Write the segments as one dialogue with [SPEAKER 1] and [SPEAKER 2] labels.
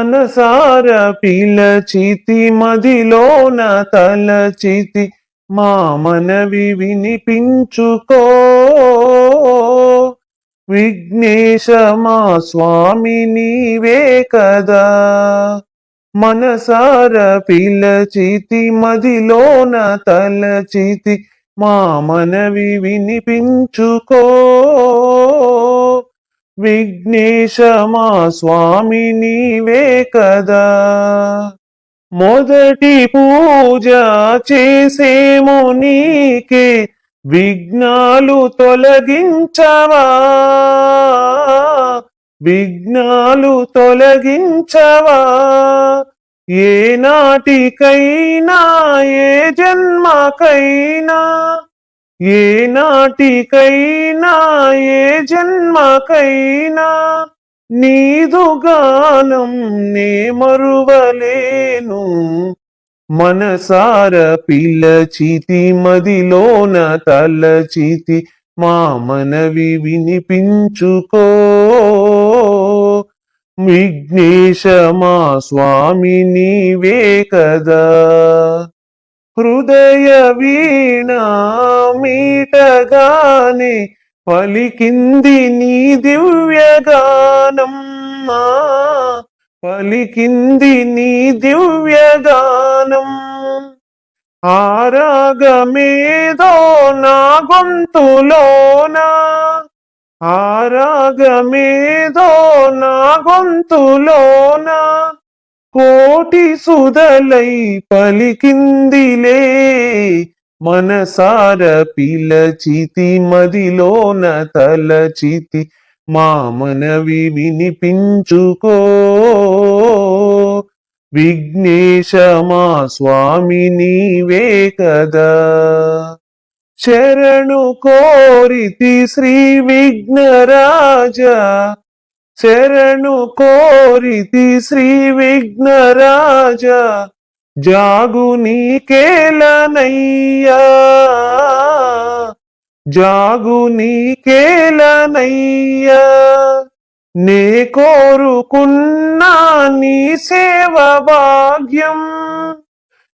[SPEAKER 1] మనసార పిలచితి మదిలోన తలచితి మా మనవి వినిపించుకో విఘ్నేశ మా స్వామి నీవే కదా మనసార పిలచితి మదిలోన తలచితి మా మనవి వినిపించుకో విఘ్నేశ మా స్వామి నీవే కదా మొదటి పూజ చేసేము నీకే విఘ్నాలు తొలగించవా విఘ్నాలు తొలగించవా ఏ నాటికైనా ఏ జన్మకైనా ఏ నాటికైనా ఏ జన్మకైనా నీదు గానం నే మరువలేను మనసార పిలచితి మదిలోన తలచితి మా మనవి వినిపించుకో విఘ్నేశ మా స్వామి నీవే కదా హృదయ వీణ మీటగానే పలికింది నీ దివ్యగానం పలికింది నీ దివ్యగానం ఆరాగమేదో నా గొంతులోన ఆరాగమేదో నా గొంతులోన కోటి సుధలై పలికిందిలే మనసార పిలచితి మదిలోన తలచితి మా మనవి వినిపించుకో విఘ్నేశ మా స్వామి నీవే కదా శరణు కోరితి శ్రీ విఘ్నరాజా శరణు కోరితి శ్రీ విఘ్నరాజా జాగు నీకేలనయ్యా జాగు నీకేలనయ్యా నే కోరుకున్నా నీ సేవ భాగ్యం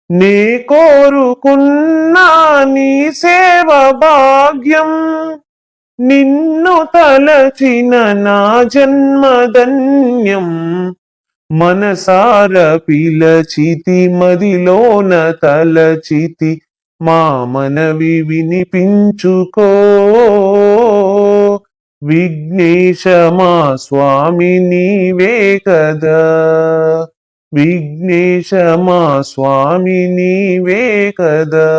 [SPEAKER 1] నే కోరుకున్నా నీ సేవ భాగ్యం నిన్ను తలచిన నా జన్మధన్యం మనసార పిలచితి మదిలోన తలచితి మా మనవి వినిపించుకో విఘ్నేశ మా స్వామి నీవే కదా విఘ్నేశ మా స్వామి నీవే కదా